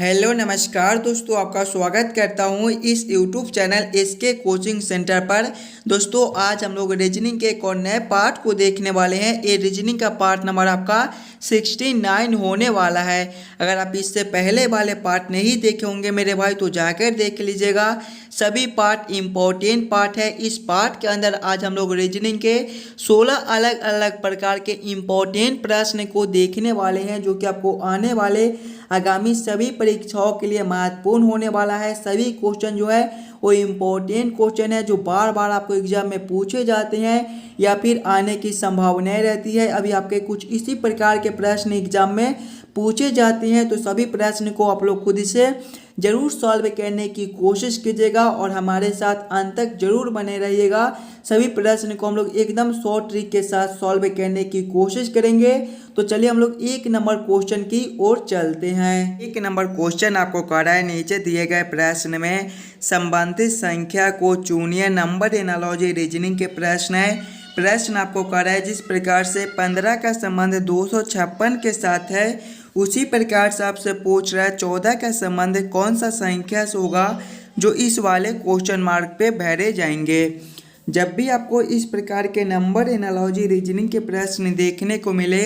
Hello नमस्कार दोस्तों, आपका स्वागत करता हूं इस YouTube channel SK coaching centre पर। दोस्तों आज हम लोग रीजनिंग के एक और नए पार्ट को देखने वाले हैं। ये रीजनिंग का पार्ट नंबर आपका 69 होने वाला है। अगर आप इससे पहले वाले पार्ट नहीं देखे होंगे मेरे भाई तो जाकर देख लीजिएगा। सभी पार्ट इम्पोर्टेंट पार्ट है। इस पार्ट के अंदर आज हम लोग रीजनिंग के 16 अलग अलग प्रकार के इम्पोर्टेंट प्रश्न को देखने वाले हैं, जो कि आपको आने वाले आगामी सभी परीक्षाओं के लिए महत्वपूर्ण होने वाला है। सभी क्वेश्चन जो है वो इम्पोर्टेंट क्वेश्चन है, जो बार बार आपको एग्जाम में पूछे जाते हैं या फिर आने की संभावनाएं रहती है। अभी आपके कुछ इसी प्रकार के प्रश्न एग्जाम में पूछे जाते हैं, तो सभी प्रश्न को आप लोग खुद से जरूर सॉल्व करने की कोशिश कीजिएगा और हमारे साथ अंत तक जरूर बने रहिएगा। सभी प्रश्न को हम लोग एकदम शॉर्ट ट्रिक के साथ सॉल्व करने की कोशिश करेंगे। तो चलिए हम लोग एक नंबर क्वेश्चन की ओर चलते हैं। एक नंबर क्वेश्चन आपको कर रहा है, नीचे दिए गए प्रश्न में संबंधित संख्या को चुनिए। नंबर एनालॉजी रीजनिंग के प्रश्न है। प्रश्न आपको कर रहा है जिस प्रकार से 15 का संबंध 256 के साथ है, उसी प्रकार से आपसे पूछ रहा है 14 का संबंध कौन सा संख्या से होगा जो इस वाले क्वेश्चन मार्क पे भरे जाएंगे। जब भी आपको इस प्रकार के नंबर एनालॉजी रीजनिंग के प्रश्न देखने को मिले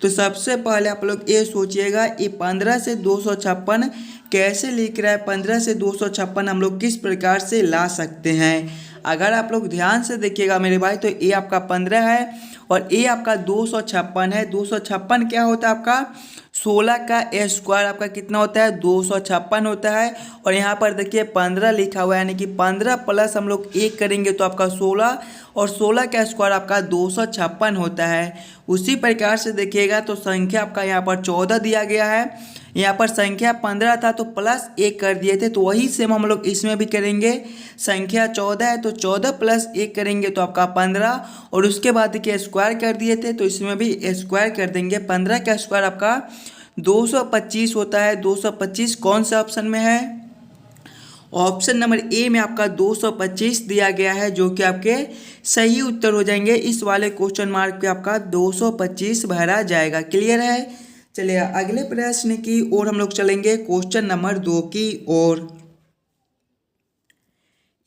तो सबसे पहले आप लोग ये सोचिएगा ये 15 से 256 कैसे लिख रहा है। 15 से 256 हम लोग किस प्रकार से ला सकते हैं। अगर आप लोग ध्यान से देखिएगा मेरे भाई तो ये आपका 15 है और ये आपका 256 है। 256 क्या होता है आपका 16 का स्क्वायर आपका कितना होता है 256 होता है। और यहाँ पर देखिए 15 लिखा हुआ है, यानी कि 15 प्लस हम लोग 1 करेंगे तो आपका 16 और 16 का स्क्वायर आपका 256 होता है। उसी प्रकार से देखिएगा तो संख्या आपका यहाँ पर 14 दिया गया है। यहाँ पर संख्या 15 था तो प्लस 1 कर दिए थे, तो वही सेम हम लोग इसमें भी करेंगे। संख्या 14 है तो 14 प्लस 1 करेंगे तो आपका 15 और उसके बाद देखिए स्क्वायर कर दिए थे तो इसमें भी स्क्वायर कर देंगे। 15 का स्क्वायर आपका 225 होता है। 225 कौन सा ऑप्शन में है? ऑप्शन नंबर ए में आपका 225 दिया गया है, जो कि आपके सही उत्तर हो जाएंगे। इस वाले क्वेश्चन मार्क पे आपका 225 भरा जाएगा। क्लियर है? चलिए अगले प्रश्न की ओर हम लोग चलेंगे, क्वेश्चन नंबर 2 की ओर।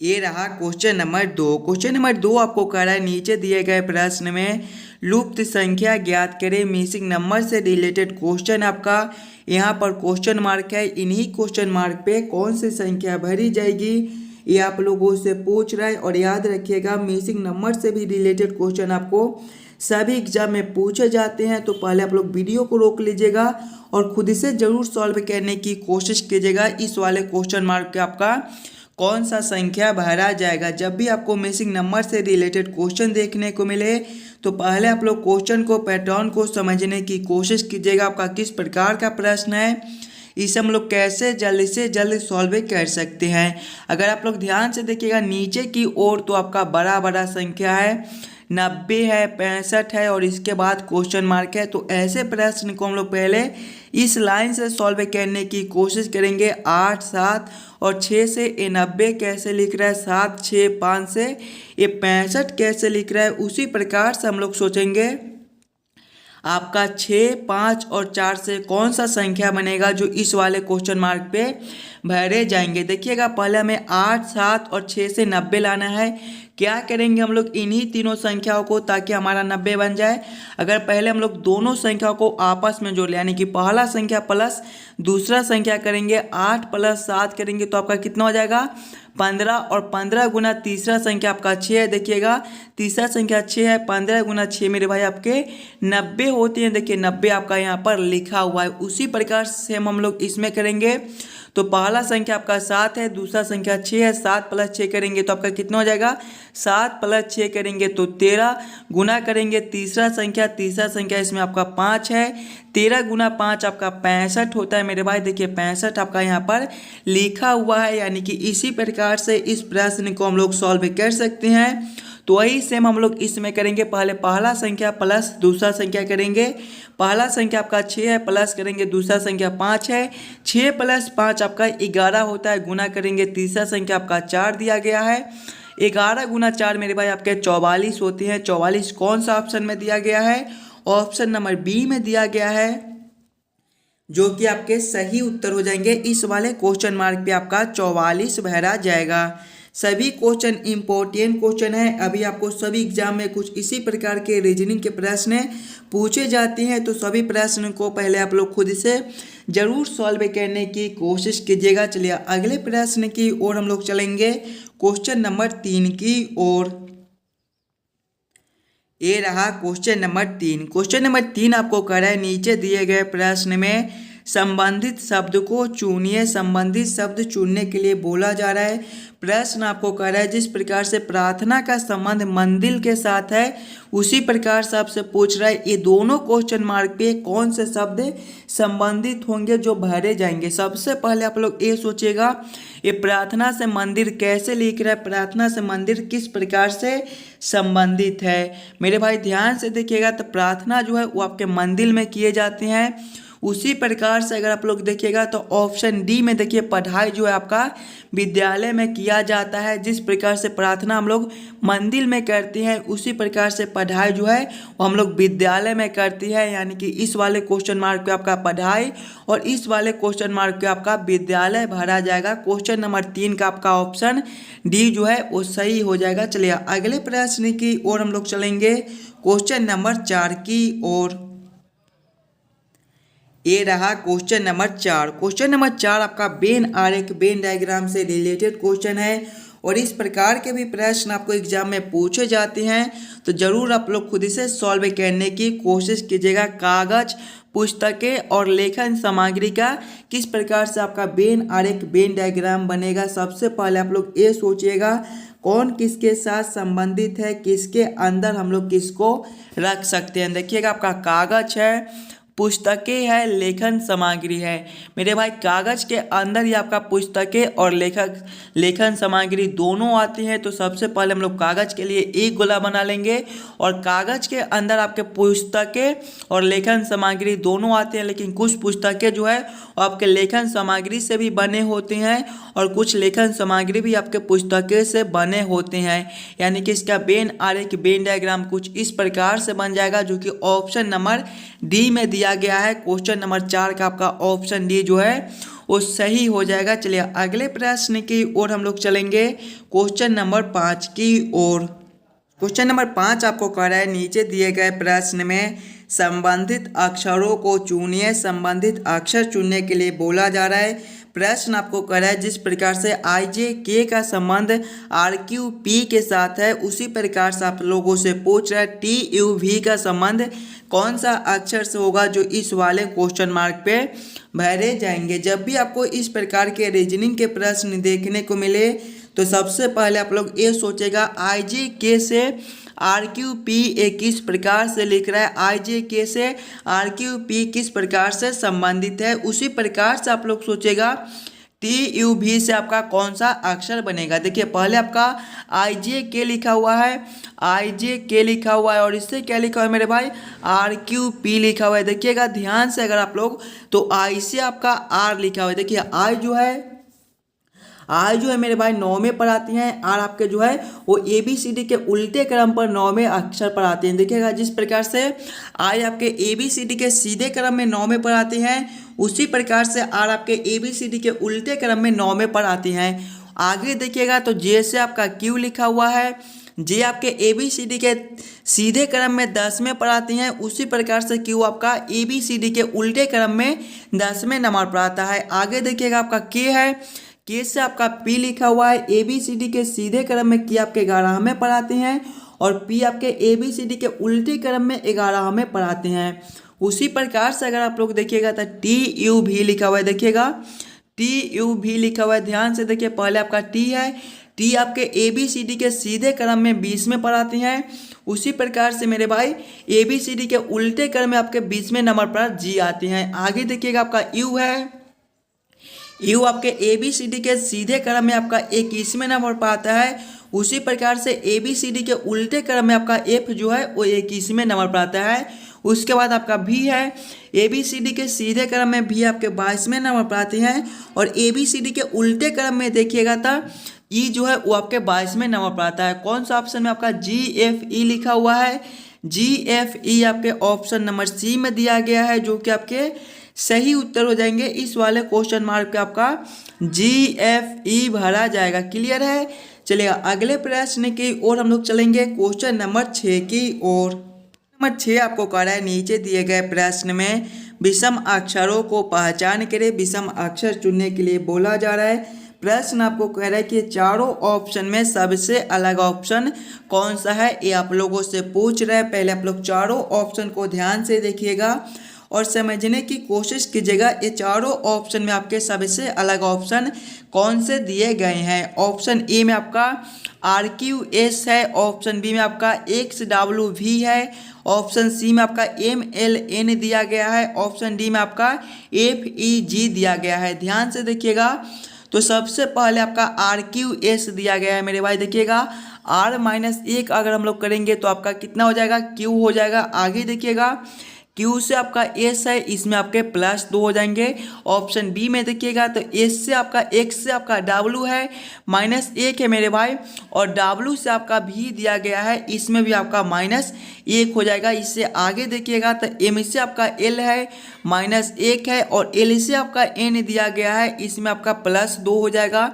ये रहा क्वेश्चन नंबर 2। क्वेश्चन नंबर 2 आपको कह रहा है नीचे दिए गए प्रश्न में लुप्त संख्या ज्ञात करें। मिसिंग नंबर से रिलेटेड क्वेश्चन आपका यहाँ पर क्वेश्चन मार्क है। इन्हीं क्वेश्चन मार्क पे कौन सी संख्या भरी जाएगी ये आप लोगों से पूछ रहा है। और याद रखिएगा मिसिंग नंबर से भी रिलेटेड क्वेश्चन आपको सभी एग्जाम में पूछे जाते हैं, तो पहले आप लोग वीडियो को रोक लीजिएगा और खुद से जरूर सॉल्व करने की कोशिश कीजिएगा। इस वाले क्वेश्चन मार्क पे आपका कौन सा संख्या भरा जाएगा। जब भी आपको मिसिंग नंबर से रिलेटेड क्वेश्चन देखने को मिले तो पहले आप लोग क्वेश्चन को पैटर्न को समझने की कोशिश कीजिएगा। आपका किस प्रकार का प्रश्न है, इसे हम लोग कैसे जल्द से जल्द सॉल्व कर सकते हैं। अगर आप लोग ध्यान से देखिएगा नीचे की ओर तो आपका बड़ा बड़ा संख्या है, 90 है, 65 है और इसके बाद क्वेश्चन मार्क है। तो ऐसे प्रश्न को हम लोग पहले इस लाइन से सॉल्व करने की कोशिश करेंगे। 8, 7 और 6 से ये 90 कैसे लिख रहा है, 7, 6, 5 से ये 65 कैसे लिख रहा है। उसी प्रकार से हम लोग सोचेंगे आपका 6, 5 और 4 से कौन सा संख्या बनेगा जो इस वाले क्वेश्चन मार्क पे भरे जाएंगे। देखिएगा पहले हमें 8, 7 और 6 से 90 लाना है। क्या करेंगे हम लोग इन्हीं तीनों संख्याओं को ताकि हमारा 90 बन जाए। अगर पहले हम लोग दोनों संख्याओं को आपस में जोड़ लें, यानी कि पहला संख्या प्लस दूसरा संख्या करेंगे, 8 प्लस 7 करेंगे तो आपका कितना हो जाएगा 15 और 15 गुना तीसरा संख्या आपका 6 है। देखिएगा तीसरा संख्या 6 है, 15 गुना 6 मेरे भाई आपके 90 होते हैं। देखिए 90 आपका यहाँ पर लिखा हुआ है। उसी प्रकार से हम लोग इसमें करेंगे। तो पहला संख्या आपका 7 है, दूसरा संख्या 6 है, 7 प्लस 6 करेंगे तो आपका कितना हो जाएगा 7 प्लस 6 करेंगे तो 13 गुना करेंगे तीसरा संख्या इसमें आपका 5 है, 13 गुना 5 आपका 65 होता है मेरे भाई। देखिए 65 आपका यहाँ पर लिखा हुआ है, यानी कि इसी प्रकार से इस प्रश्न को हम लोग सॉल्व कर सकते हैं। तो वही सेम हम लोग इसमें करेंगे। पहले पहला संख्या प्लस दूसरा संख्या करेंगे। पहला संख्या आपका 6 है, प्लस करेंगे दूसरा संख्या 5 है, 6 प्लस 5 आपका 11 होता है। गुना करेंगे तीसरा संख्या आपका 4 दिया गया है। 11 गुना 4 मेरे भाई आपके 44 होते हैं। 44 कौन सा ऑप्शन में दिया गया है? ऑप्शन नंबर बी में दिया गया है। जो कि आपके सही उत्तर हो जाएंगे। इस वाले क्वेश्चन मार्क पे आपका 44 भरा जाएगा। सभी क्वेश्चन इंपॉर्टेंट क्वेश्चन है। अभी आपको सभी एग्जाम में कुछ इसी प्रकार के रीजनिंग के प्रश्न पूछे जाते हैं, तो सभी प्रश्न को पहले आप लोग खुद से जरूर सॉल्व करने की कोशिश कीजिएगा। चलिए अगले प्रश्न की ओर हम लोग चलेंगे, क्वेश्चन नंबर 3 की ओर। ये रहा क्वेश्चन नंबर 3। क्वेश्चन नंबर 3 आपको कह रहा है, नीचे दिए गए प्रश्न में संबंधित शब्द को चुनिए। संबंधित शब्द चुनने के लिए बोला जा रहा है। प्रश्न आपको कह रहा है, जिस प्रकार से प्रार्थना का संबंध मंदिर के साथ है, उसी प्रकार से आपसे पूछ रहा है ये दोनों क्वेश्चन मार्क पे कौन से शब्द संबंधित होंगे जो भरे जाएंगे। सबसे पहले आप लोग ये सोचिएगा, ये प्रार्थना से मंदिर कैसे लिख रहा है, प्रार्थना से मंदिर किस प्रकार से संबंधित है। मेरे भाई ध्यान से देखिएगा, तो प्रार्थना जो है वो आपके मंदिर में किए जाते हैं। उसी प्रकार से अगर आप लोग देखिएगा तो ऑप्शन डी में देखिए, पढ़ाई जो है आपका विद्यालय में किया जाता है। जिस प्रकार से प्रार्थना हम लोग मंदिर में करते हैं, उसी प्रकार से पढ़ाई जो है वो हम लोग विद्यालय में करती है। यानी कि इस वाले क्वेश्चन मार्क पे आपका पढ़ाई और इस वाले क्वेश्चन मार्क पे आपका विद्यालय भरा जाएगा। क्वेश्चन नंबर 3 का आपका ऑप्शन डी जो है वो सही हो जाएगा। चलिए अगले प्रश्न की ओर हम लोग चलेंगे, क्वेश्चन नंबर 4 की ओर। ये रहा क्वेश्चन नंबर 4। क्वेश्चन नंबर 4 आपका वेन आरेख, वेन डायग्राम से रिलेटेड क्वेश्चन है। और इस प्रकार के भी प्रश्न आपको एग्जाम में पूछे जाते हैं, तो जरूर आप लोग खुद से सॉल्व करने की कोशिश कीजिएगा। कागज, पुस्तकें और लेखन सामग्री का किस प्रकार से आपका वेन आरेख, वेन डायग्राम बनेगा। सबसे पहले आप लोग ये सोचिएगा, कौन किसके साथ संबंधित है, किसके अंदर हम लोग किसको रख सकते हैं। देखिएगा, आपका कागज है, पुस्तकें है, लेखन सामग्री है। मेरे भाई कागज के अंदर ही आपका पुस्तकें और लेखन सामग्री दोनों आती हैं। तो सबसे पहले हम लोग कागज के लिए एक गोला बना लेंगे, और कागज के अंदर आपके पुस्तकें और लेखन सामग्री दोनों आते हैं। लेकिन कुछ पुस्तकें जो है वो आपके लेखन सामग्री से भी बने होते हैं, और कुछ लेखन सामग्री भी आपके पुस्तकें से बने होते हैं। यानी कि इसका वेन आरेख, वेन डायग्राम कुछ इस प्रकार से बन जाएगा, जो कि ऑप्शन नंबर डी में दिया गया है। क्वेश्चन नंबर 4 का आपका ऑप्शन डी जो है वो सही हो जाएगा। चलिए अगले प्रश्न की ओर हम लोग चलेंगे, क्वेश्चन नंबर 5 की ओर। क्वेश्चन नंबर 5 आपको कह रहा है, नीचे दिए गए प्रश्न में संबंधित अक्षरों को चुनिए। संबंधित अक्षर चुनने के लिए बोला जा रहा है। प्रश्न आपको कह रहा है, जिस प्रकार से आई जे के का संबंध आर क्यू पी के साथ है, उसी प्रकार से आप लोगों से पूछ रहा है टी यू वी का संबंध कौन सा अक्षर से होगा, जो इस वाले क्वेश्चन मार्क पे भरे जाएंगे। जब भी आपको इस प्रकार के रीजनिंग के प्रश्न देखने को मिले, तो सबसे पहले आप लोग ये सोचेगा, आई जे के से आर क्यू पी ए किस प्रकार से लिख रहा है, आई जे के से आर क्यू पी किस प्रकार से संबंधित है। उसी प्रकार से आप लोग सोचेगा टी यू भी से आपका कौन सा अक्षर बनेगा। देखिए, पहले आपका आई जे के लिखा हुआ है, आई जे के लिखा हुआ है, और इससे क्या लिखा हुआ है मेरे भाई, आर क्यू पी लिखा हुआ है। देखिएगा ध्यान से अगर आप लोग, तो आई से आपका आर लिखा हुआ है। देखिए आई जो है मेरे भाई 9 में पर आती हैं, आर आपके जो है वो ए बी सी डी के उल्टे क्रम पर 9 में अक्षर पर आते हैं। देखिएगा, जिस प्रकार से आई आपके ए बी सी डी के सीधे क्रम में 9 में पर आते हैं, उसी प्रकार से आर आपके ए बी सी डी के उल्टे क्रम में 9 में पर आती हैं। आगे देखिएगा, तो जे से आपका क्यू लिखा हुआ है, जे आपके ए बी सी डी के सीधे क्रम में 10 में पर आती हैं। उसी प्रकार से क्यू आपका ए बी सी डी के उल्टे क्रम में 10वें नंबर पर आता है। आगे देखिएगा, आपका के है, के से आपका पी लिखा हुआ है, ए बी सी डी के सीधे क्रम में के आपके 11वें पर आते हैं, और पी आपके ए बी सी डी के उल्टे क्रम में 11वें पर आते हैं। उसी प्रकार से अगर आप लोग देखिएगा, तो टी यू भी लिखा हुआ है। देखिएगा, टी यू भी लिखा हुआ है, ध्यान से देखिए, पहले आपका टी है, टी आपके ए बी सी डी के सीधे क्रम में 20वें पर आते हैं। उसी प्रकार से मेरे भाई ए बी सी डी के उल्टे क्रम में आपके 20वें नंबर पर जी आते हैं। आगे देखिएगा, आपका यू है, यू आपके ए बी सी डी के सीधे क्रम में आपका 21वें नंबर पर आता है। उसी प्रकार से ए बी सी डी के उल्टे क्रम में आपका एफ जो है वो 21वें नंबर पर आता है। उसके बाद आपका भी है, ए बी सी डी के सीधे क्रम में भी आपके 22वें नंबर पर आते हैं, और ए बी सी डी के उल्टे क्रम में देखिएगा तो ई जो है वो आपके 22वें नंबर पर आता है। कौन सा ऑप्शन में आपका जी एफ ई लिखा हुआ है, जी एफ ई आपके ऑप्शन नंबर सी में दिया गया है, जो कि आपके सही उत्तर हो जाएंगे। इस वाले क्वेश्चन मार्क पे आपका GFE भरा जाएगा। क्लियर है। चलिए अगले प्रश्न की ओर हम लोग चलेंगे, क्वेश्चन नंबर 6 की ओर। नंबर 6 आपको कह रहा है नीचे दिए गए प्रश्न में विषम अक्षरों को पहचान करें। विषम अक्षर चुनने के लिए बोला जा रहा है। प्रश्न आपको कह रहा है कि चारों ऑप्शन में सबसे अलग ऑप्शन कौन सा है, ये आप लोगों से पूछ रहे हैं। पहले आप लोग चारों ऑप्शन को ध्यान से देखिएगा और समझने की कोशिश कीजिएगा। ये चारों ऑप्शन में आपके सबसे अलग ऑप्शन कौन से दिए गए हैं। ऑप्शन ए में आपका RQS है, ऑप्शन बी में आपका XWV है, ऑप्शन सी में आपका MLN दिया गया है, ऑप्शन डी में आपका FEG दिया गया है। ध्यान से देखिएगा। तो सबसे पहले आपका RQS दिया गया है मेरे भाई। देखिएगा R-1 अगर हम लोग करेंगे तो आपका कितना हो जाएगा, Q हो जाएगा। आगे देखिएगा Q से आपका S है, इसमें आपके +2 हो जाएंगे। ऑप्शन बी में देखिएगा तो S से आपका X से आपका W है, -1 है मेरे भाई, और W से आपका V दिया गया है, इसमें भी आपका -1 हो जाएगा। इससे आगे देखिएगा तो M से आपका L है, -1 है, और L से आपका N दिया गया है, इसमें आपका +2 हो जाएगा।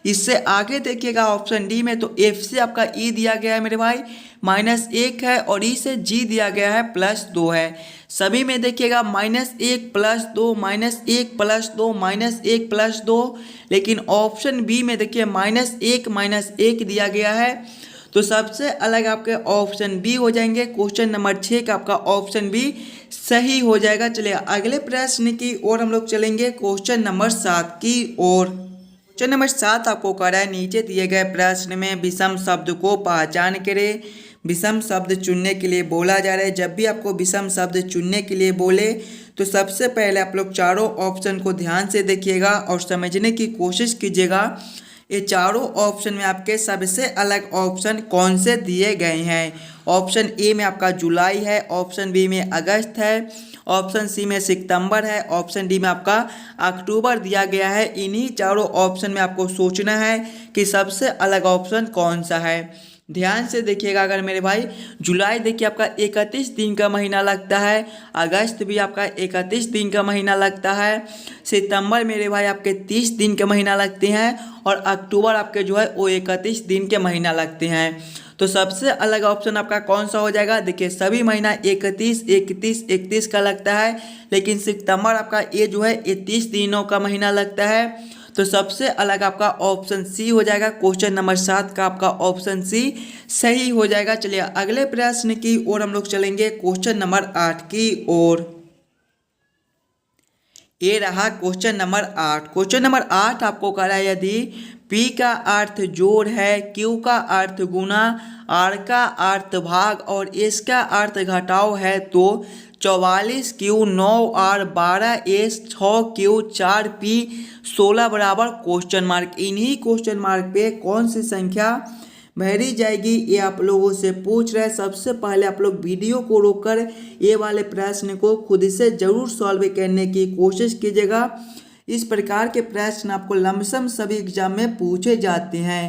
इससे आगे देखिएगा ऑप्शन डी में तो F से आपका E दिया गया है मेरे भाई, -1 है, और E से G दिया गया है, +2 है। सभी में देखिएगा -1 +2 -1 +2 -1 +2, लेकिन ऑप्शन बी में देखिए -1 दिया गया है। तो सबसे अलग आपके ऑप्शन बी हो जाएंगे। क्वेश्चन नंबर 6 का आपका ऑप्शन बी सही हो जाएगा। चलिए अगले प्रश्न की ओर हम लोग चलेंगे, क्वेश्चन नंबर 7 की ओर। क्वेश्चन नंबर 7 आपको कह रहा है नीचे दिए गए प्रश्न में विषम शब्द को पहचान करें। विषम शब्द चुनने के लिए बोला जा रहा है। जब भी आपको विषम शब्द चुनने के लिए बोले तो सबसे पहले आप लोग चारों ऑप्शन को ध्यान से देखिएगा और समझने की कोशिश कीजिएगा। ये चारों ऑप्शन में आपके सबसे अलग ऑप्शन कौन से दिए गए हैं। ऑप्शन ए में आपका जुलाई है, ऑप्शन बी में अगस्त है, ऑप्शन सी में सितंबर है, ऑप्शन डी में आपका अक्टूबर दिया गया है। इन्हीं चारों ऑप्शन में आपको सोचना है कि सबसे अलग ऑप्शन कौन सा है। ध्यान से देखिएगा। अगर मेरे भाई जुलाई देखिए आपका 31 दिन का महीना लगता है, अगस्त भी आपका 31 दिन का महीना लगता है, सितंबर मेरे भाई आपके 30 दिन के महीना लगते हैं, और अक्टूबर आपके जो है वो 31 दिन के महीना लगते हैं। तो सबसे अलग ऑप्शन आपका कौन सा हो जाएगा। देखिए सभी महीना 31 31 31 का लगता है, लेकिन सितंबर आपका ये जो है ये 30 दिनों का महीना लगता है। तो सबसे अलग आपका ऑप्शन सी हो जाएगा। क्वेश्चन नंबर 7 का आपका ऑप्शन सी सही हो जाएगा। चलिए अगले प्रश्न की ओर हम लोग चलेंगे, क्वेश्चन नंबर 8 की ओर। ये रहा क्वेश्चन नंबर 8। क्वेश्चन नंबर 8 आपको कह रहा है यदि P का अर्थ जोड़ है, Q का अर्थ गुना, R का अर्थ भाग और S का अर्थ घटाव है तो 44Q 9R 12S 6Q 4P 16 बराबर क्वेश्चन मार्क। इन्हीं क्वेश्चन मार्क पे कौन सी संख्या भरी जाएगी ये आप लोगों से पूछ रहे हैं। सबसे पहले आप लोग वीडियो को रोककर ये वाले प्रश्न को खुद से जरूर सॉल्व करने की कोशिश कीजिएगा। इस प्रकार के प्रश्न आपको लमसम सभी एग्जाम में पूछे जाते हैं।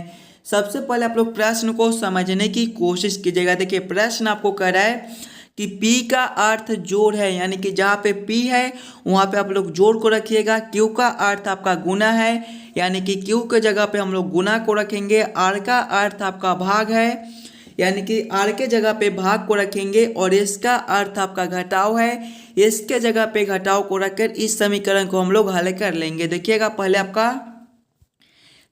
सबसे पहले आप लोग प्रश्न को समझने की कोशिश कीजिएगा। देखिए प्रश्न आपको कह रहा है कि P का अर्थ जोड़ है, यानी कि जहाँ पे P है वहाँ पे आप लोग जोड़ को रखिएगा। Q का अर्थ आपका गुना है, यानी कि Q के जगह पे हम लोग गुना को रखेंगे। R का अर्थ आपका भाग है, यानी कि R के जगह पे भाग को रखेंगे। और S का अर्थ आपका घटाव है, S के जगह पे घटाव को रखकर इस समीकरण को हम लोग हल कर लेंगे। देखिएगा पहले आपका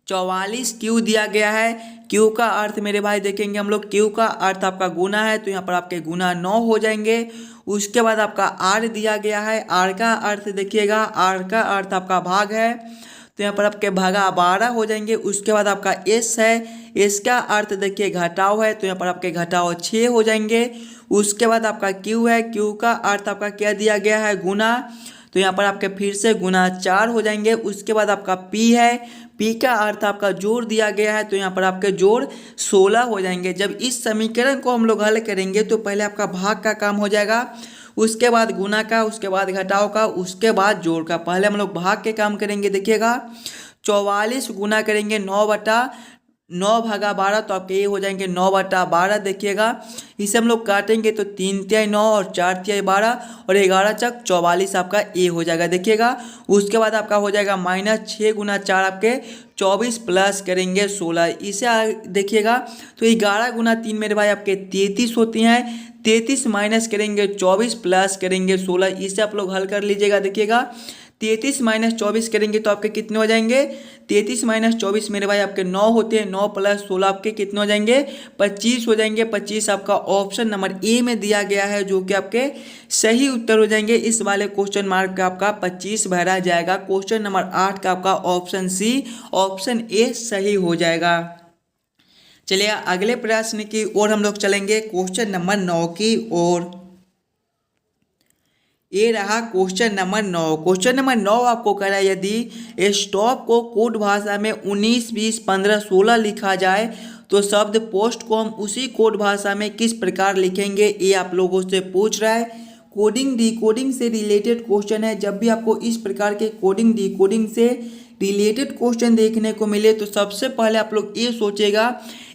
44Q दिया गया है। Q का अर्थ मेरे भाई देखेंगे हम लोग, Q का अर्थ आपका गुना है तो यहाँ पर आपके गुना 9 हो जाएंगे। उसके बाद आपका R दिया गया है, R का अर्थ देखिएगा, R का अर्थ आपका भाग है तो यहाँ पर आपके भागा 12 हो जाएंगे। उसके बाद आपका S है, S का अर्थ देखिए घटाव है तो यहाँ पर आपके घटाव 6 हो जाएंगे। उसके बाद आपका Q है, Q का अर्थ आपका क्या दिया गया है, गुना, तो यहाँ पर आपके फिर से गुना 4 हो जाएंगे। उसके बाद आपका P है, P का अर्थ आपका जोड़ दिया गया है तो यहाँ पर आपके जोड़ 16 हो जाएंगे। जब इस समीकरण को हम लोग हल करेंगे तो पहले आपका भाग का काम हो जाएगा, उसके बाद गुना का, उसके बाद घटाव का, उसके बाद जोड़ का। पहले हम लोग भाग के काम करेंगे। देखिएगा 44 गुना करेंगे 9 बटा 9/12 तो आपके ये हो जाएंगे 9/12। देखिएगा इसे हम लोग काटेंगे तो 3×9 और 4×12 और 11×4 आपका ये हो जाएगा। देखिएगा उसके बाद आपका हो जाएगा -6×4 आपके 24 प्लस करेंगे 16। इसे देखिएगा तो 11×3 मेरे भाई आपके 33 होती हैं। 33 माइनस करेंगे 24 प्लस करेंगे 16। इसे आप लोग हल कर लीजिएगा। देखिएगा 33 - 24 करेंगे तो आपके कितने हो जाएंगे। 33 - 24 मेरे भाई आपके 9 होते हैं। 9 + 16 आपके कितने हो जाएंगे 25 हो जाएंगे। 25 आपका ऑप्शन नंबर ए में दिया गया है जो कि आपके सही उत्तर हो जाएंगे। इस वाले क्वेश्चन मार्क का आपका 25 भरा जाएगा। क्वेश्चन नंबर 8 का आपका ऑप्शन सी ऑप्शन ए सही हो जाएगा। चलिए अगले प्रश्न की ओर हम लोग चलेंगे, क्वेश्चन नंबर 9 की ओर। ये रहा क्वेश्चन नंबर 9। क्वेश्चन नंबर 9 आपको कह रहा है यदि स्टॉप को कोड भाषा में 19, 20, 15, 16 लिखा जाए तो शब्द पोस्ट को हम उसी कोड भाषा में किस प्रकार लिखेंगे, ये आप लोगों से पूछ रहा है। कोडिंग डिकोडिंग से रिलेटेड क्वेश्चन है। जब भी आपको इस प्रकार के कोडिंग डिकोडिंग से रिलेटेड क्वेश्चन देखने को मिले तो सबसे पहले आप लोग ये सोचेगा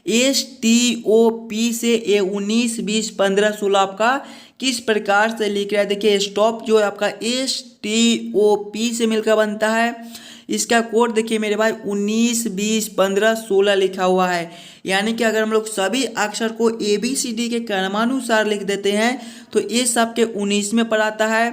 STOP से ये 19, 20, 15, 16 आपका किस प्रकार से लिख रहा है। देखिए स्टॉप जो है आपका STOP से मिलकर बनता है। इसका कोड देखिए मेरे भाई 19, 20, 15, 16 लिखा हुआ है। यानी कि अगर हम लोग सभी अक्षर को ABCD के क्रमानुसार लिख देते हैं तो S आपके 19 में पढ़ाता है,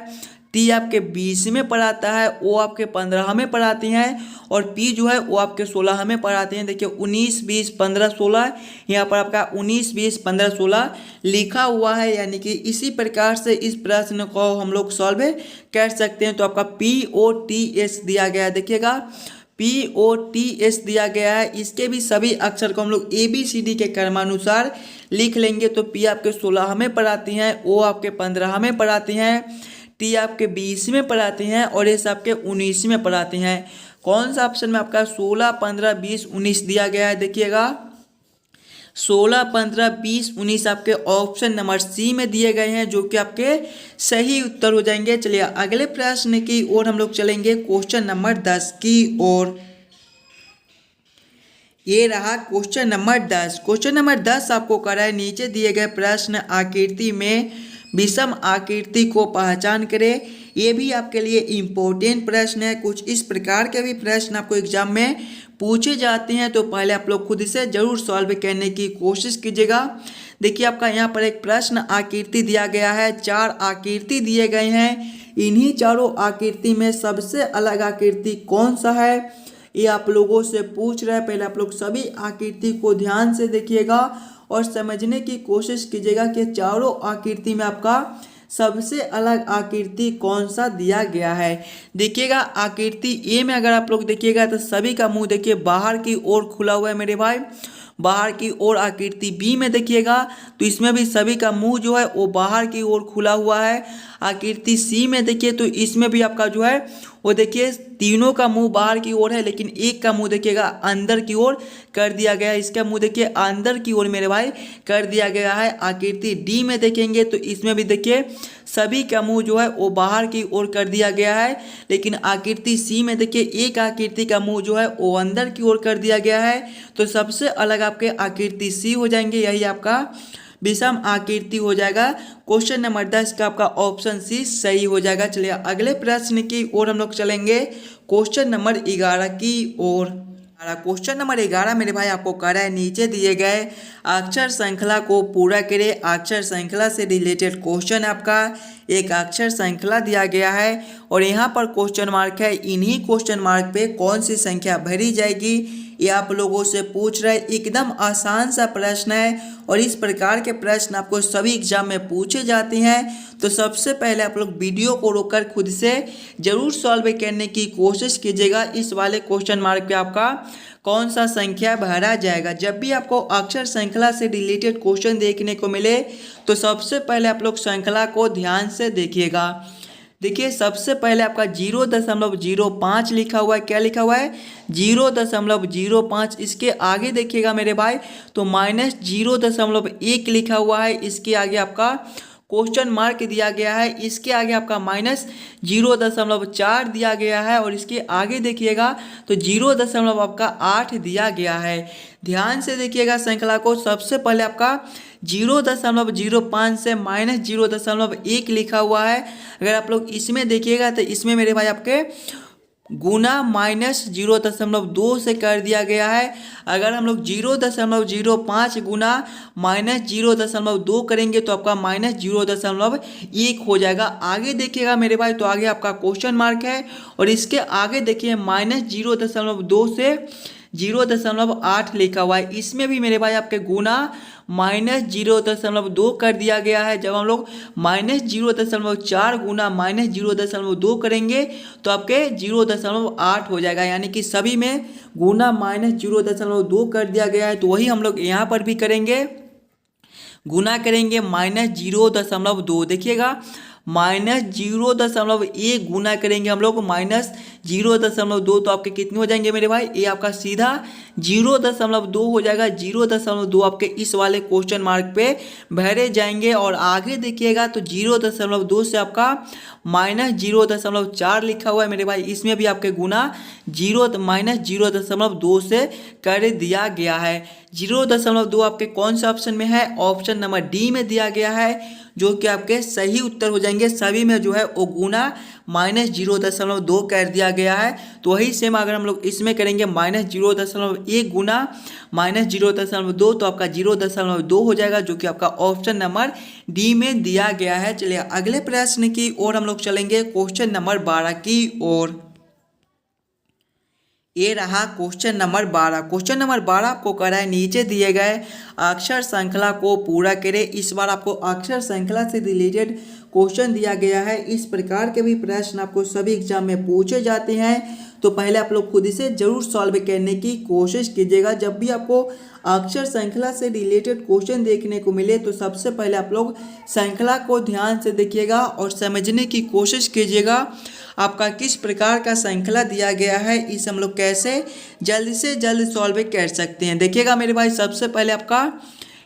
T आपके 20 में पढ़ाता है, O आपके 15 में पढ़ाती हैं और P जो है वो आपके 16 में पढ़ाते हैं। देखिए 19, 20, 15, 16 यहाँ पर आपका 19, 20, 15, 16 लिखा हुआ है। यानी कि इसी प्रकार से इस प्रश्न को हम लोग सॉल्व कर सकते हैं। तो आपका POTS दिया गया है। देखिएगा POTS दिया गया है। इसके भी सभी अक्षर को हम लोग ABCD के क्रमानुसार लिख लेंगे। तो P आपके 16 में पढ़ाती हैं, O आपके 15 में पढ़ाती हैं, T आपके 20 में पढ़ाती हैं और S आपके 19 में पढ़ाती हैं। कौन सा ऑप्शन में आपका 16, 15, 20, 19 दिया गया है। देखिएगा 16, 15, 20, 19 आपके ऑप्शन नंबर सी में दिए गए हैं जो कि आपके सही उत्तर हो जाएंगे। चलिए अगले प्रश्न की ओर हम लोग चलेंगे, क्वेश्चन नंबर 10 की ओर। ये रहा क्वेश्चन नंबर 10। क्वेश्चन नंबर 10 आपको कह रहा है नीचे दिए गए प्रश्न आकृति में विषम आकृति को पहचान करें। ये भी आपके लिए इम्पोर्टेंट प्रश्न है। कुछ इस प्रकार के भी प्रश्न आपको एग्जाम में पूछे जाते हैं तो पहले आप लोग खुद से जरूर सॉल्व करने की कोशिश कीजिएगा। देखिए आपका यहाँ पर एक प्रश्न आकृति दिया गया है। 4 आकृति दिए गए हैं। इन्हीं चारों आकृति में सबसे अलग आकृति कौन सा है ये आप लोगों से पूछ रहा है। पहले आप लोग सभी आकृति को ध्यान से देखिएगा और समझने की कोशिश कीजिएगा कि चारों आकृति में आपका सबसे अलग आकृति कौन सा दिया गया है। देखिएगा आकृति ए में अगर आप लोग देखिएगा तो सभी का मुंह देखिए बाहर की ओर खुला हुआ है मेरे भाई, बाहर की ओर। आकृति बी में देखिएगा तो इसमें भी सभी का मुंह जो है वो बाहर की ओर खुला हुआ है। आकृति सी में देखिए तो इसमें भी आपका जो है वो देखिए तीनों का मुंह बाहर की ओर है लेकिन एक का मुंह देखिएगा अंदर की ओर कर दिया गया है। इसका मुंह देखिए अंदर की ओर मेरे भाई कर दिया गया है। आकृति डी में देखेंगे तो इसमें भी देखिए सभी का मुंह जो है वो बाहर की ओर कर दिया गया है लेकिन आकृति सी में देखिए एक आकृति का मुंह जो है वो अंदर की ओर कर दिया गया है। तो सबसे अलग आपके आकृति सी हो जाएंगे, यही आपका विषम आकृति हो जाएगा। क्वेश्चन नंबर 10 का आपका ऑप्शन सी सही हो जाएगा। चलिए अगले प्रश्न की ओर हम लोग चलेंगे, क्वेश्चन नंबर 11 की ओर। क्वेश्चन नंबर 11 मेरे भाई आपको कह रहा है नीचे दिए गए अक्षर श्रृंखला को पूरा करें। अक्षर श्रृंखला से रिलेटेड क्वेश्चन आपका एक अक्षर श्रृंखला दिया गया है और यहाँ पर क्वेश्चन मार्क है। इन्हीं क्वेश्चन मार्क पे कौन सी संख्या भरी जाएगी ये आप लोगों से पूछ रहे। एकदम आसान सा प्रश्न है और इस प्रकार के प्रश्न आपको सभी एग्जाम में पूछे जाते हैं। तो सबसे पहले आप लोग वीडियो को रोककर खुद से जरूर सॉल्व करने की कोशिश कीजिएगा। इस वाले क्वेश्चन मार्क पे आपका कौन सा संख्या भरा जाएगा। जब भी आपको अक्षर श्रृंखला से रिलेटेड क्वेश्चन देखने को मिले तो सबसे पहले आप लोग श्रृंखला को ध्यान से देखिएगा। देखिए सबसे पहले आपका 0.05 लिखा हुआ है। क्या लिखा हुआ है 0.05। इसके आगे देखिएगा मेरे भाई तो -0.1 लिखा हुआ है। इसके आगे आपका क्वेश्चन मार्क दिया गया है, इसके आगे आपका -0.4 दिया गया है और इसके आगे देखिएगा तो 0.8 दिया गया है। ध्यान से देखिएगा श्रृंखला को, सबसे पहले आपका 0.05 से -0.1 लिखा हुआ है। अगर आप लोग इसमें देखिएगा तो इसमें मेरे भाई आपके गुना -0.2 से कर दिया गया है। अगर हम लोग 0.05 गुना -0.2 करेंगे तो आपका -0.1 हो जाएगा। आगे देखिएगा मेरे भाई तो आगे आपका क्वेश्चन मार्क है और इसके आगे देखिए -0.2 से 0.8 लिखा हुआ है। इसमें भी मेरे भाई आपके गुना -0.2 कर दिया गया है। जब हम लोग -0.4 गुना -0.2 करेंगे तो आपके 0.8 हो जाएगा, यानी कि सभी में गुना -0.2 कर दिया गया है। तो वही हम लोग यहाँ पर भी करेंगे, गुना करेंगे -0.2। देखिएगा -0.1 गुना करेंगे हम लोग -0.2 तो आपके कितने हो जाएंगे मेरे भाई, ये आपका सीधा 0.2 हो जाएगा। 0.2 आपके इस वाले क्वेश्चन मार्क पे भरे जाएंगे और आगे देखिएगा तो 0.2 से आपका -0.4 लिखा हुआ है मेरे भाई, इसमें भी आपके गुना -0.2 से कर दिया गया है। 0.2 आपके कौन सा ऑप्शन में है, ऑप्शन नंबर डी में दिया गया है, जो कि आपके सही उत्तर हो जाएंगे। सभी में जो है वो गुना -0.2 कर दिया गया है। तो वही सेम अगर हम लोग इसमें करेंगे -0.1 गुना -0.2 तो आपका 0.2 हो जाएगा, जो कि आपका ऑप्शन नंबर डी में दिया गया है। चलिए अगले प्रश्न की ओर हम लोग चलेंगे, क्वेश्चन नंबर 12 की ओर। ये रहा क्वेश्चन नंबर 12। क्वेश्चन नंबर 12 आपको कर रहा है, नीचे दिए गए अक्षर श्रृंखला को पूरा करें। इस बार आपको अक्षर श्रृंखला से रिलेटेड क्वेश्चन दिया गया है। इस प्रकार के भी प्रश्न आपको सभी एग्जाम में पूछे जाते हैं, तो पहले आप लोग खुद से जरूर सॉल्व करने की कोशिश कीजिएगा। जब भी आपको अक्षर श्रृंखला से रिलेटेड क्वेश्चन देखने को मिले तो सबसे पहले आप लोग श्रृंखला को ध्यान से देखिएगा और समझने की कोशिश कीजिएगा आपका किस प्रकार का श्रृंखला दिया गया है, इस हम लोग कैसे जल्द से जल्द सॉल्व कर सकते हैं। देखिएगा मेरे भाई, सबसे पहले आपका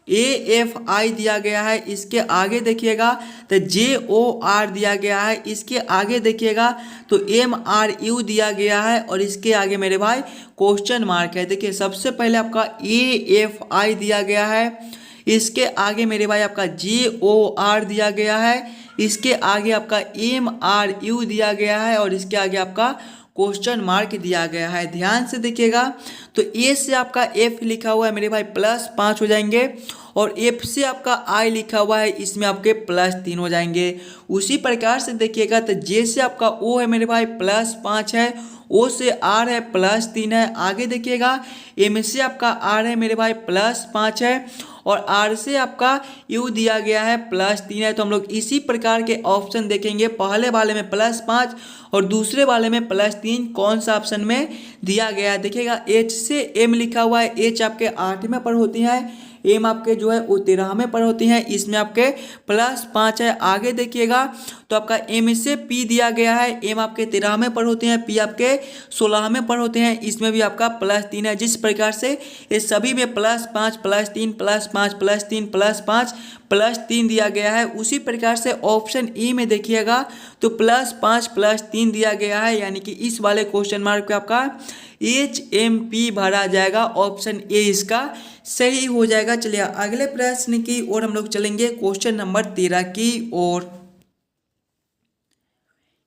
AFI दिया गया है, इसके आगे देखिएगा तो JOR दिया गया है, इसके आगे देखिएगा तो MRU दिया गया है और इसके आगे मेरे भाई क्वेश्चन मार्क है। देखिए सबसे पहले आपका AFI दिया गया है, इसके आगे मेरे भाई आपका JOR दिया गया है, इसके आगे आपका MRU दिया गया है और इसके आगे आपका क्वेश्चन मार्क दिया गया है। ध्यान से देखिएगा तो ए से आपका F लिखा हुआ है मेरे भाई +5 हो जाएंगे और F से आपका I लिखा हुआ है, इसमें आपके +3 हो जाएंगे। उसी प्रकार से देखिएगा तो J से आपका O है मेरे भाई +5 है, O से R है +3 है। आगे देखिएगा M से आपका R है मेरे भाई +5 है और R से आपका U दिया गया है +3 है। तो हम लोग इसी प्रकार के ऑप्शन देखेंगे, पहले वाले में +5 और दूसरे वाले में +3 कौन सा ऑप्शन में दिया गया है। देखिएगा H से M लिखा हुआ है, H आपके 8वें पर होती हैं, M आपके जो है वो 13वें पर होती हैं, इसमें आपके +5 है। आगे देखिएगा तो आपका M से P दिया गया है, M आपके 13वें पर होते हैं, P आपके 16वें पर होते हैं, इसमें भी आपका +3 है। जिस प्रकार से ये सभी में +5 +3 +5 +3 +5 +3 दिया गया है, उसी प्रकार से ऑप्शन E में देखिएगा तो +5 +3 दिया गया है, यानी कि इस वाले क्वेश्चन मार्क पे आपका HMP भरा जाएगा। ऑप्शन ए इसका सही हो जाएगा। चलिए अगले प्रश्न की ओर हम लोग चलेंगे, क्वेश्चन नंबर 13 की ओर।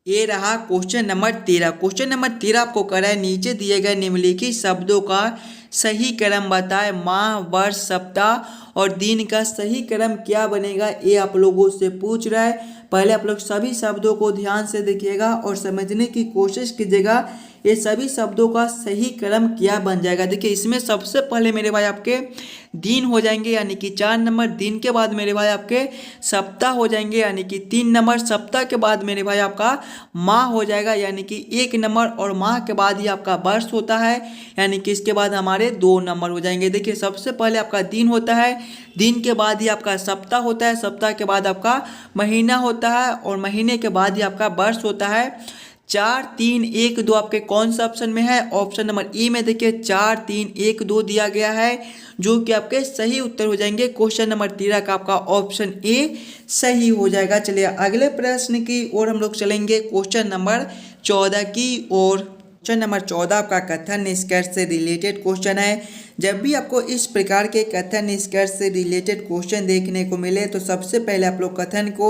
ये रहा क्वेश्चन नंबर 13। क्वेश्चन नंबर 13 आपको कर है, नीचे दिए गए निम्नलिखित शब्दों का सही क्रम बताएं। माह, वर्ष, सप्ताह और दिन का सही क्रम क्या बनेगा, ये आप लोगों से पूछ रहा है। पहले आप लोग सभी शब्दों को ध्यान से देखिएगा और समझने की कोशिश कीजिएगा ये सभी शब्दों का सही क्रम क्या बन जाएगा। देखिए इसमें सबसे पहले मेरे भाई आपके दिन हो जाएंगे, यानी कि 4 नंबर। दिन के बाद मेरे भाई आपके सप्ताह हो जाएंगे, यानी कि 3 नंबर। सप्ताह के बाद मेरे भाई आपका माह हो जाएगा, यानी कि 1 नंबर। और माह के बाद ही आपका वर्ष होता है, यानी कि इसके बाद हमारे 2 नंबर हो जाएंगे। देखिए सबसे पहले आपका दिन होता है, दिन के बाद ही आपका सप्ताह होता है, सप्ताह के बाद आपका महीना होता है और महीने के बाद ही आपका वर्ष होता है। 4 3 1 2 आपके कौन सा ऑप्शन में है? ऑप्शन नंबर ई में देखिए 4 3 1 2 दिया गया है, जो कि आपके सही उत्तर हो जाएंगे। क्वेश्चन नंबर 13 का आपका ऑप्शन ए सही हो जाएगा। चलिए अगले प्रश्न की ओर हम लोग चलेंगे, क्वेश्चन नंबर 14 की ओर। क्वेश्चन नंबर 14 आपका कथन निष्कर्ष से रिलेटेड क्वेश्चन है। जब भी आपको इस प्रकार के कथन निष्कर्ष से रिलेटेड क्वेश्चन देखने को मिले तो सबसे पहले आप लोग कथन को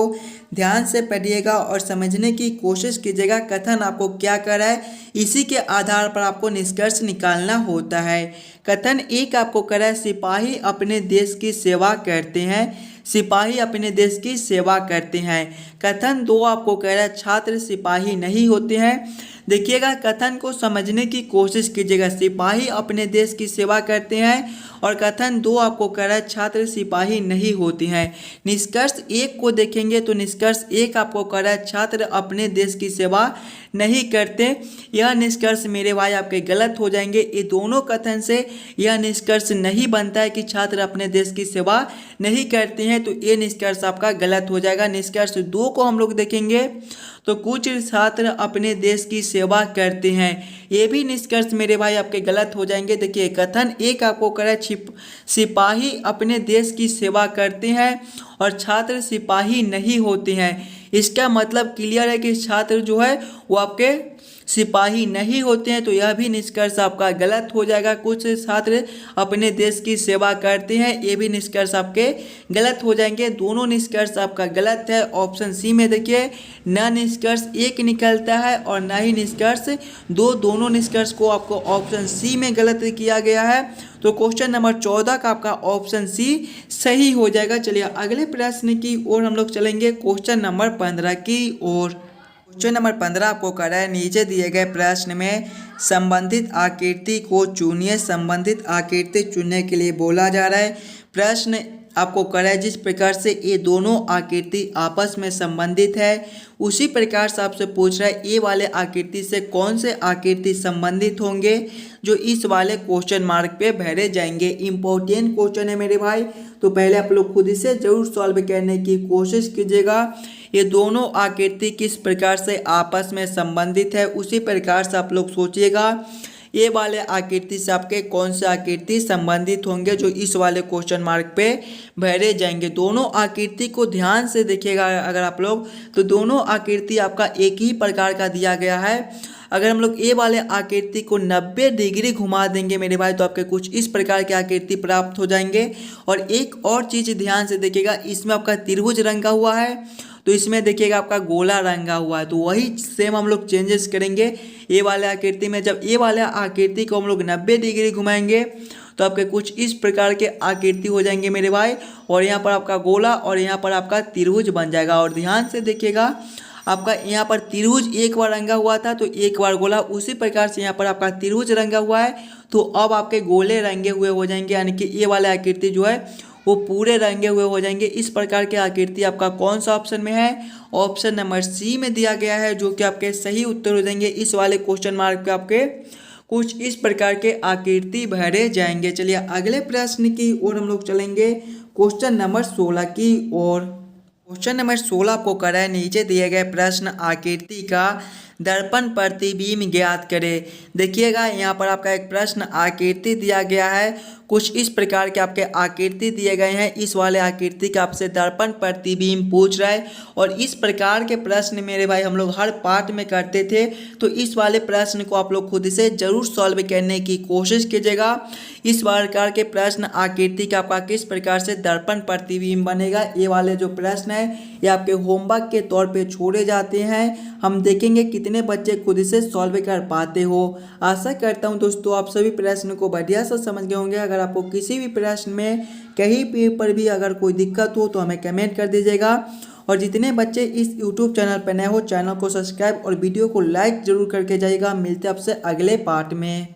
ध्यान से पढ़िएगा और समझने की कोशिश कीजिएगा कथन आपको क्या कर रहा है, इसी के आधार पर आपको निष्कर्ष निकालना होता है। कथन एक आपको कर रहा है सिपाही अपने देश की सेवा करते हैं, सिपाही अपने देश की सेवा करते हैं। कथन दो आपको कह रहा है छात्र सिपाही नहीं होते हैं। देखिएगा कथन को समझने की कोशिश कीजिएगा, सिपाही अपने देश की सेवा करते हैं और कथन दो आपको कह रहा है छात्र सिपाही नहीं होते हैं। निष्कर्ष एक को देखेंगे तो निष्कर्ष एक आपको कह रहा है छात्र अपने देश की सेवा नहीं करते। यह निष्कर्ष मेरे भाई आपके गलत हो जाएंगे। ये दोनों कथन से यह निष्कर्ष नहीं बनता है कि छात्र अपने देश की सेवा नहीं करते हैं, तो ये निष्कर्ष आपका गलत हो जाएगा। निष्कर्ष दो को हम लोग देखेंगे तो कुछ छात्र अपने देश की सेवा करते हैं, ये भी निष्कर्ष मेरे भाई आपके गलत हो जाएंगे। देखिए कथन एक आपको कह रहा है सिपाही अपने देश की सेवा करते हैं और छात्र सिपाही नहीं होते हैं। इसका मतलब क्लियर है कि छात्र जो है वो आपके सिपाही नहीं होते हैं, तो यह भी निष्कर्ष आपका गलत हो जाएगा। कुछ छात्र अपने देश की सेवा करते हैं, ये भी निष्कर्ष आपके गलत हो जाएंगे। दोनों निष्कर्ष आपका गलत है। ऑप्शन सी में देखिए न निष्कर्ष एक निकलता है और न ही निष्कर्ष दो, दोनों निष्कर्ष को आपको ऑप्शन सी में गलत किया गया है। तो क्वेश्चन नंबर 14 का आपका ऑप्शन सी सही हो जाएगा। चलिए अगले प्रश्न की ओर हम लोग चलेंगे, क्वेश्चन नंबर 15 की ओर। क्वेश्चन नंबर 15 आपको कर रहा है नीचे दिए गए प्रश्न में संबंधित आकृति को चुनिए। संबंधित आकृति चुनने के लिए बोला जा रहा है। प्रश्न आपको कर रहा है जिस प्रकार से ये दोनों आकृति आपस में संबंधित है, उसी प्रकार से आपसे पूछ रहा है ये वाले आकृति से कौन से आकृति संबंधित होंगे, जो इस वाले क्वेश्चन मार्क पे भरे जाएंगे। इंपॉर्टेंट क्वेश्चन है मेरे भाई, तो पहले आप लोग खुद से जरूर सॉल्व करने की कोशिश कीजिएगा। ये दोनों आकृति किस प्रकार से आपस में संबंधित है, उसी प्रकार से आप लोग सोचिएगा ये वाले आकृति से आपके कौन से आकृति संबंधित होंगे, जो इस वाले क्वेश्चन मार्क पे भरे जाएंगे। दोनों आकृति को ध्यान से देखिएगा अगर आप लोग, तो दोनों आकृति आपका एक ही प्रकार का दिया गया है। अगर हम लोग ए वाले आकृति को 90 डिग्री घुमा देंगे मेरे भाई, तो आपके कुछ इस प्रकार के आकृति प्राप्त हो जाएंगे। और एक और चीज़ ध्यान से देखिएगा, इसमें आपका त्रिभुज रंगा हुआ है, तो इसमें देखिएगा आपका गोला रंगा हुआ है, तो वही सेम हम लोग चेंजेस करेंगे ए वाले आकृति में। जब ए वाले आकृति को हम लोग 90 डिग्री घुमाएंगे तो आपके कुछ इस प्रकार के आकृति हो जाएंगे मेरे भाई, और यहाँ पर आपका गोला और यहाँ पर आपका त्रिभुज बन जाएगा। और ध्यान से देखिएगा आपका यहाँ पर त्रिभुज एक बार रंगा हुआ था तो एक बार गोला, उसी प्रकार से यहाँ पर आपका त्रिभुज रंगा हुआ है, तो अब आपके गोले रंगे हुए हो जाएंगे, यानी कि ये वाले आकृति जो है वो पूरे रंगे हुए हो जाएंगे। इस प्रकार के आकृति आपका कौन सा ऑप्शन में है? ऑप्शन नंबर सी में दिया गया है, जो कि आपके सही उत्तर हो जाएंगे। इस वाले क्वेश्चन मार्क पे आपके कुछ इस प्रकार के आकृति भरे जाएंगे। चलिए अगले प्रश्न की ओर हम लोग चलेंगे, क्वेश्चन नंबर 16 की ओर। क्वेश्चन नंबर 16 आपको कर रहा है नीचे दिए गए प्रश्न आकृति का दर्पण प्रतिबिंब ज्ञात करें। देखिएगा यहाँ पर आपका एक प्रश्न आकृति दिया गया है, कुछ इस प्रकार के आपके आकृति दिए गए हैं। इस वाले आकृति का आपसे दर्पण प्रतिबिंब पूछ रहा है, और इस प्रकार के प्रश्न मेरे भाई हम लोग हर पार्ट में करते थे, तो इस वाले प्रश्न को आप लोग खुद से जरूर सॉल्व करने की कोशिश कीजिएगा। इस प्रकार के प्रश्न आकृति का आपका किस प्रकार से दर्पण प्रतिबिंब बनेगा, ये वाले जो प्रश्न है ये आपके होमवर्क के तौर पे छोड़े जाते हैं। हम देखेंगे कितने बच्चे खुद से सॉल्व कर पाते हो। आशा करता हूँ दोस्तों आप सभी प्रश्न को बढ़िया से समझ गए होंगे। अगर आपको किसी भी प्रश्न में कहीं भी पर भी अगर कोई दिक्कत हो तो हमें कमेंट कर दीजिएगा। और जितने बच्चे इस यूट्यूब चैनल पर नए हो, चैनल को सब्सक्राइब और वीडियो को लाइक जरूर करके जाइएगा। मिलते हैं आपसे अगले पार्ट में।